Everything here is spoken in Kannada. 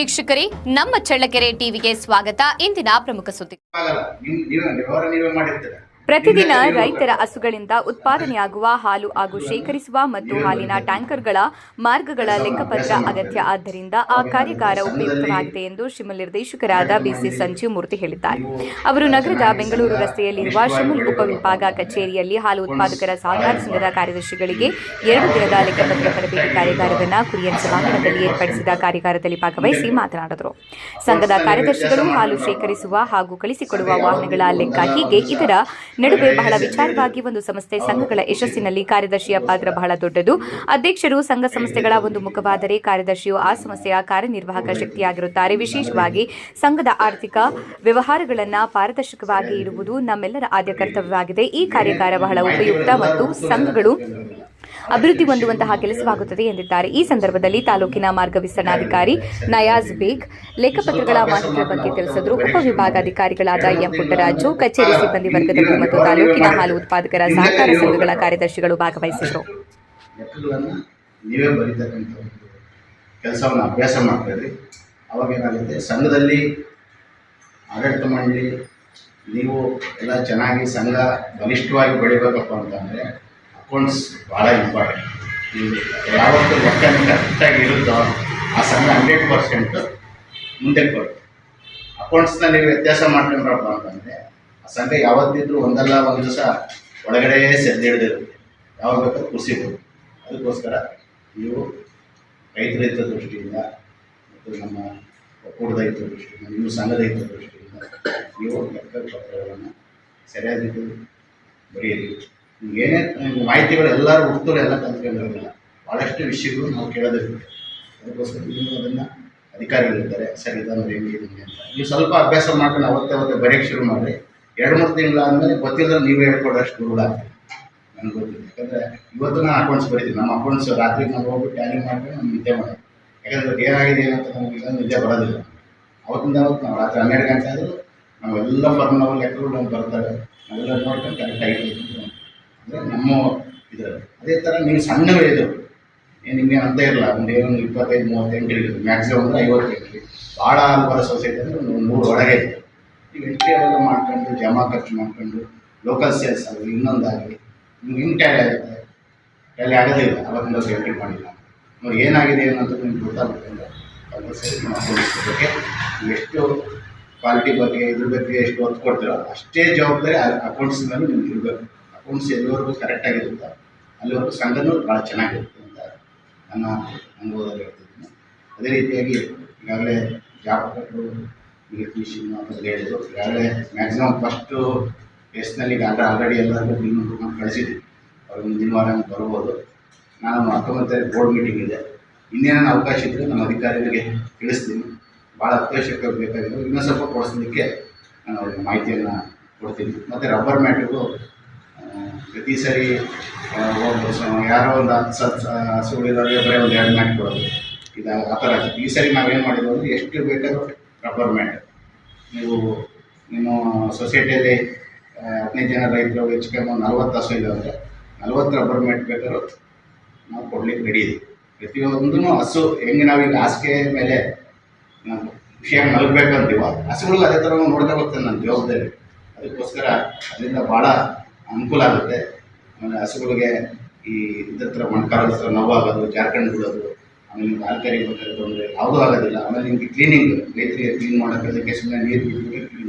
ವೀಕ್ಷಕರೇ, ನಮ್ಮ ಚಳ್ಳಕೆರೆ ಟಿವಿಗೆ ಸ್ವಾಗತ. ಇಂದಿನ ಪ್ರಮುಖ ಸುದ್ದಿ. ಪ್ರತಿದಿನ ರೈತರ ಹಸುಗಳಿಂದ ಉತ್ಪಾದನೆಯಾಗುವ ಹಾಲು ಹಾಗೂ ಶೇಖರಿಸುವ ಮತ್ತು ಹಾಲಿನ ಟ್ಯಾಂಕರ್ಗಳ ಮಾರ್ಗಗಳ ಲೆಕ್ಕಪತ್ರ ಅಗತ್ಯ. ಆದ್ದರಿಂದ ಆ ಕಾರ್ಯಾಗಾರ ಉಪಯುಕ್ತವಾಗಿದೆ ಎಂದು ಶಿಮುಲ್ ನಿರ್ದೇಶಕರಾದ ಬಿಸಿ ಸಂಜೀವ್ ಮೂರ್ತಿ ಹೇಳಿದ್ದಾರೆ. ಅವರು ನಗರದ ಬೆಂಗಳೂರು ರಸ್ತೆಯಲ್ಲಿರುವ ಶಿಮುಲ್ ಉಪವಿಭಾಗ ಕಚೇರಿಯಲ್ಲಿ ಹಾಲು ಉತ್ಪಾದಕರ ಸಹಕಾರ ಸಂಘದ ಕಾರ್ಯದರ್ಶಿಗಳಿಗೆ 2 ದಿನದ ಲೆಕ್ಕಪತ್ರ ತರಬೇತಿ ಕಾರ್ಯಾಗಾರವನ್ನು ಕುರಿಯನ್ ಸಭಾಂಗಣದಲ್ಲಿ ಏರ್ಪಡಿಸಿದ ಕಾರ್ಯಾಗಾರದಲ್ಲಿ ಭಾಗವಹಿಸಿ ಮಾತನಾಡಿದರು. ಸಂಘದ ಕಾರ್ಯದರ್ಶಿಗಳು ಹಾಲು ಶೇಖರಿಸುವ ಹಾಗೂ ಕಳಿಸಿಕೊಡುವ ವಾಹನಗಳ ಲೆಕ್ಕ ಹೀಗೆ ಇದರ ನಡುವೆ ಬಹಳ ವಿಚಾರವಾಗಿ ಒಂದು ಸಂಸ್ಥೆ ಸಂಘಗಳ ಯಶಸ್ಸಿನಲ್ಲಿ ಕಾರ್ಯದರ್ಶಿಯ ಪಾತ್ರ ಬಹಳ ದೊಡ್ಡದು. ಅಧ್ಯಕ್ಷರು ಸಂಘ ಸಂಸ್ಥೆಗಳ ಒಂದು ಮುಖವಾದರೆ ಕಾರ್ಯದರ್ಶಿಯು ಆ ಸಂಸ್ಥೆಯ ಕಾರ್ಯನಿರ್ವಾಹಕ ಶಕ್ತಿಯಾಗಿರುತ್ತಾರೆ. ವಿಶೇಷವಾಗಿ ಸಂಘದ ಆರ್ಥಿಕ ವ್ಯವಹಾರಗಳನ್ನು ಪಾರದರ್ಶಕವಾಗಿ ಇರುವುದು ನಮ್ಮೆಲ್ಲರ ಆದ್ಯ ಕರ್ತವ್ಯವಾಗಿದೆ. ಈ ಕಾರ್ಯಾಗಾರ ಬಹಳ ಉಪಯುಕ್ತ ಮತ್ತು ಸಂಘಗಳು ಅಭಿವೃದ್ಧಿ ಹೊಂದುವಂತಹ ಕೆಲಸವಾಗುತ್ತದೆ ಎಂದಿದ್ದಾರೆ. ಈ ಸಂದರ್ಭದಲ್ಲಿ ತಾಲೂಕಿನ ಮಾರ್ಗ ವಿಸ್ತರಣಾಧಿಕಾರಿ ನಯಾಜ್ ಬೇಗ್ ಲೆಕ್ಕಪತ್ರಗಳ ಮಾಹಿತಿಯ ಬಗ್ಗೆ ತಿಳಿಸಿದರು. ಉಪವಿಭಾಗಾಧಿಕಾರಿಗಳಾದ ಎಂ ಪುಟ್ಟರಾಜು, ಕಚೇರಿ ಸಿಬ್ಬಂದಿ ವರ್ಗದವರು ಮತ್ತು ತಾಲೂಕಿನ ಹಾಲು ಉತ್ಪಾದಕರ ಸಹಕಾರ ಸಂಘಗಳ ಕಾರ್ಯದರ್ಶಿಗಳು ಭಾಗವಹಿಸಿದರು. ನೀವೇ ಬರೀತಕ್ಕಂಥ ಕೆಲಸವನ್ನು ಅಭ್ಯಾಸ ಮಾಡ್ತೀರಿ. ಅವಾಗ ಏನಾಗುತ್ತೆ, ಸಂಘದಲ್ಲಿ ಆಡಳಿತ ಮಂಡಳಿ ನೀವು ಎಲ್ಲ ಚೆನ್ನಾಗಿ ಸಂಘ ಬಲಿಷ್ಠವಾಗಿ ಬೆಳಿಬೇಕಪ್ಪ ಅಂತಂದರೆ ಅಕೌಂಟ್ಸ್ ಭಾಳ ಇಂಪಾರ್ಟೆಂಟ್. ನೀವು ಯಾವತ್ತು ಲೆಕ್ಕ ಕರೆಕ್ಟಾಗಿ ಇರುತ್ತೋ ಆ ಸಂಘ 100% ಮುಂದೆ ಬರುತ್ತೆ. ಅಕೌಂಟ್ಸ್ನಲ್ಲಿ ವ್ಯತ್ಯಾಸ ಮಾಡ್ಕೊಂಡ್ರಪ್ಪ ಅಂತಂದರೆ ಆ ಸಂಘ ಯಾವತ್ತಿದ್ರೂ ಒಂದಲ್ಲ ಒಂದು ದಿವಸ ಒಳಗಡೆ ಸೆದ್ದಿಡ್ದಿರುತ್ತೆ, ಯಾವಾಗ ಬೇಕಾದ್ರೂ ಕುಸಿಬೋದು. ಅದಕ್ಕೋಸ್ಕರ ನೀವು ರೈತರ ಹಿತ ದೃಷ್ಟಿಯಿಂದ ಮತ್ತು ನಮ್ಮ ಒಕ್ಕೂಟದ ಹಿತ ದೃಷ್ಟಿಯಿಂದ, ನಿಮ್ಮ ಸಂಘದ ಹಿತ ದೃಷ್ಟಿಯಿಂದ ನೀವು ಲೆಕ್ಕ ಪತ್ರಗಳನ್ನು ಸರಿಯಾದ ರೀತಿ ಬರೆಯಿರಿ. ಏನೇ ಮಾಹಿತಿಗಳು ಎಲ್ಲರೂ ಹುಟ್ಟೂರು ಎಲ್ಲ ಕಲ್ತ್ಕೊಂಡಿರೋದಿಲ್ಲ, ಭಾಳಷ್ಟು ವಿಷಯಗಳು ನಾವು ಕೇಳೋದಿರುತ್ತೆ. ಅದಕ್ಕೋಸ್ಕರ ನೀವು ಅದನ್ನು ಅಧಿಕಾರಿಗಳಿರ್ತಾರೆ, ಸರಿ ಇದನ್ನು ಹೆಂಗೆ ಅಂತ ನೀವು ಸ್ವಲ್ಪ ಅಭ್ಯಾಸ ಮಾಡ್ಕೊಂಡು ಅವತ್ತೇ ಬರೆಯೋಕ್ಕೆ ಶುರು ಮಾಡಿ. 2-3 ತಿಂಗಳಾದಮೇಲೆ ಗೊತ್ತಿಲ್ಲದ್ರೆ ನೀವೇ ಹೇಳ್ಕೊಡೋಷ್ಟು ಗುರುಗಳಾಗ್ತೀವಿ. ನನಗೆ ಗೊತ್ತಿಲ್ಲ, ಯಾಕಂದರೆ ಇವತ್ತು ನಾನು ಅಕೌಂಟ್ಸ್ ಬರೀತೀನಿ. ನಮ್ಮ ಅಕೌಂಟ್ಸ್ ರಾತ್ರಿ ನಾವು ಹೋಗ್ಬಿಟ್ಟು ಟ್ಯಾಲಿ ಮಾಡ್ಕೊಂಡು ನಾನು ನಿದ್ದೆ ಮಾಡೋದು. ಯಾಕಂದರೆ ಏನಾಗಿದೆ ಏನಂತ ನಮಗೆ ನಿದ್ದೆ ಬರೋದಿಲ್ಲ. ಅವತ್ತಿಂದ ಅವತ್ತು ನಾವು ರಾತ್ರಿ 12 ಗಂಟೆ ಆದರೂ ನಾವೆಲ್ಲ ನಾವು ಲೆಕ್ಕಗಳು ನಮ್ಗೆ ಬರ್ತಾರೆ, ನಾವೆಲ್ಲ ನೋಡ್ಕೊಂಡು ಕರೆಕ್ಟಾಗಿ ಅಂದರೆ ನಮ್ಮ ಇದರಲ್ಲಿ. ಅದೇ ಥರ ನೀವು ಸಣ್ಣವೇ ಇದು ನಿಮಗೆ ಅಂತ ಇರಲ್ಲ, ಒಂದು 25-30 ಎಂಟ್ರಿ ಇರುತ್ತೆ, ಮ್ಯಾಕ್ಸಿಮಮ್ ಅಂದರೆ 50 ಎಂಟ್ರಿ. ಭಾಳ ಹಾಲು ಬರೋ ಸೊಸೈಟಿ ಅಂದರೆ ಒಂದು 3 ಒಳಗೆ ಇರುತ್ತೆ. ನೀವು ಎಂಟ್ರಿ ಅವೆಲ್ಲ ಮಾಡ್ಕೊಂಡು ಜಮಾ ಖರ್ಚು ಮಾಡ್ಕೊಂಡು ಲೋಕಲ್ ಸೇಲ್ಸ್ ಆಗಲಿ ಇನ್ನೊಂದಾಗಲಿ ನಿಮ್ಗೆ ಹಿಂಗೆ ಟ್ಯಾಲಿ ಆಗುತ್ತೆ. ಟ್ಯಾಲಿ ಆಗೋದಿಲ್ಲ ಅವತ್ತಿಂದ ಎಂಟ್ರಿ ಮಾಡಿಲ್ಲ. ನೋಡಿ ಏನಾಗಿದೆ ಏನಂತ ನಿಮ್ಗೆ ಗೊತ್ತಾಗುತ್ತೆ ಅಂದರೆ ಕಂಪಲ್ಸರಿ ನಮ್ಮ ಅಕೌಂಟ್ಸ್ ಬಗ್ಗೆ ಎಷ್ಟು ಕ್ವಾಲಿಟಿ ಬಗ್ಗೆ ಇದ್ರ ಬಗ್ಗೆ ಎಷ್ಟು ಒತ್ತು ಕೊಡ್ತೀರೋ ಅಷ್ಟೇ ಜವಾಬ್ದಾರಿ ಅಕೌಂಟ್ಸ್ ಮೇಲೆ ನಿಮ್ಗೆ ಇರಬೇಕು. ಅಕೌಂಟ್ಸ್ ಎಲ್ಲಿವರೆಗೂ ಕರೆಕ್ಟಾಗಿರುತ್ತೆ ಅಲ್ಲಿವರೆಗೂ ಸಂಘನೂ ಭಾಳ ಚೆನ್ನಾಗಿರುತ್ತೆ ಅಂತ ನನ್ನ ಅನುಭವದಲ್ಲಿ ಹೇಳ್ತಿದ್ದೀನಿ. ಅದೇ ರೀತಿಯಾಗಿ ಈಗಾಗಲೇ ಜಾಬ್ ಕೊಟ್ಟು ಎಲೆಕ್ಟ್ರಿಷಿಯನ್ ಅಂತ ಹೇಳಿದ್ರು. ಈಗಾಗಲೇ ಮ್ಯಾಕ್ಸಿಮಮ್ ಫಸ್ಟು ಟೆಸ್ಟ್ನಲ್ಲಿ ಆಲ್ರೆಡಿ ಎಲ್ಲರಿಗೂ ಬಿಲ್ ಕಳಿಸಿದ್ವಿ. ಅವ್ರು ಮುಂದಿನ ವಾರ ಬರ್ಬೋದು. ನಾನು 19 ಬೋರ್ಡ್ ಮೀಟಿಂಗ್ ಇದೆ. ಇನ್ನೇನು ಅವಕಾಶ ಇದ್ದರೆ ನಮ್ಮ ಅಧಿಕಾರಿಗಳಿಗೆ ತಿಳಿಸ್ತೀನಿ. ಭಾಳ ಅತ್ಯವಶ್ಯಕ ಬೇಕಾಗಿರೋ ಇನ್ನೂ ಸ್ವಲ್ಪ ಕೊಡಿಸಲಿಕ್ಕೆ ನಾನು ಅವ್ರಿಗೆ ಮಾಹಿತಿಯನ್ನು ಕೊಡ್ತೀನಿ. ಮತ್ತು ರಬ್ಬರ್ ಮ್ಯಾಟಿಗೂ ಪ್ರತಿ ಸರಿ ಯಾರೋ ಒಂದು 10 ಹಸುಗಳಿರೋರಿಗೆ ಬರೀ ಒಂದು 2 ಮ್ಯಾಟ್ ಕೊಡೋದು, ಇದು ಆ ಥರ. ಈ ಸರಿ ನಾವೇನು ಮಾಡಿದ್ವಿ ಅಂದರೆ ಎಷ್ಟು ಬೇಕಾದ್ರೂ ರಬ್ಬರ್ ಮ್ಯಾಟ್ ನೀವು ನಿಮ್ಮ ಸೊಸೈಟಿಯಲ್ಲಿ 15 ಜನ ರೈತರು ಹೆಚ್ಚು ಕಮ್ಮಿ 40 ಹಸು ಇದೆ ಅಂದರೆ 40 ರಬ್ಬರ್ ಮ್ಯಾಟ್ ಬೇಕಾದ್ರೂ ನಾವು ಕೊಡ್ಲಿಕ್ಕೆ ರೆಡಿ ಇದೆ. ಪ್ರತಿಯೊಂದೂ ಹಸು ಹೆಂಗೆ ನಾವೀಗ ಹಾಸಿಗೆ ಮೇಲೆ ನಾವು ಖುಷಿಯಾಗಿ ಮಲಗಬೇಕಂತೀವೋ ಹಸುಗಳಿಗೂ ಅದೇ ಥರ ನೋಡ್ಕೋಬೇಕು ನನ್ನ ಜವಾಬ್ದಾರಿ. ಅದಕ್ಕೋಸ್ಕರ ಅದರಿಂದ ಭಾಳ ಅನುಕೂಲ ಆಗುತ್ತೆ. ಆಮೇಲೆ ಹಸುಗಳಿಗೆ ಈ ಇದ್ರ ಥರ ಮೊಣಕಾಲ ಹತ್ರ ನೋವಾಗೋದು, ಜಾರ್ಖಂಡ್ ಬಿಡೋದು, ಆಮೇಲೆ ನಿಮ್ಗೆ ಹಾಲು ಕರಿಬೇಕಾದ್ರೆ ತೊಂದರೆ ಯಾವುದೂ ಆಗೋದಿಲ್ಲ. ಆಮೇಲೆ ನಿಮಗೆ ಕ್ಲೀನಿಂಗ್ ರೈತರಿಗೆ ಕ್ಲೀನ್ ಮಾಡೋಕ್ಕೆ ಸುಮ್ಮನೆ ನೀರು ಬಿಟ್ಟು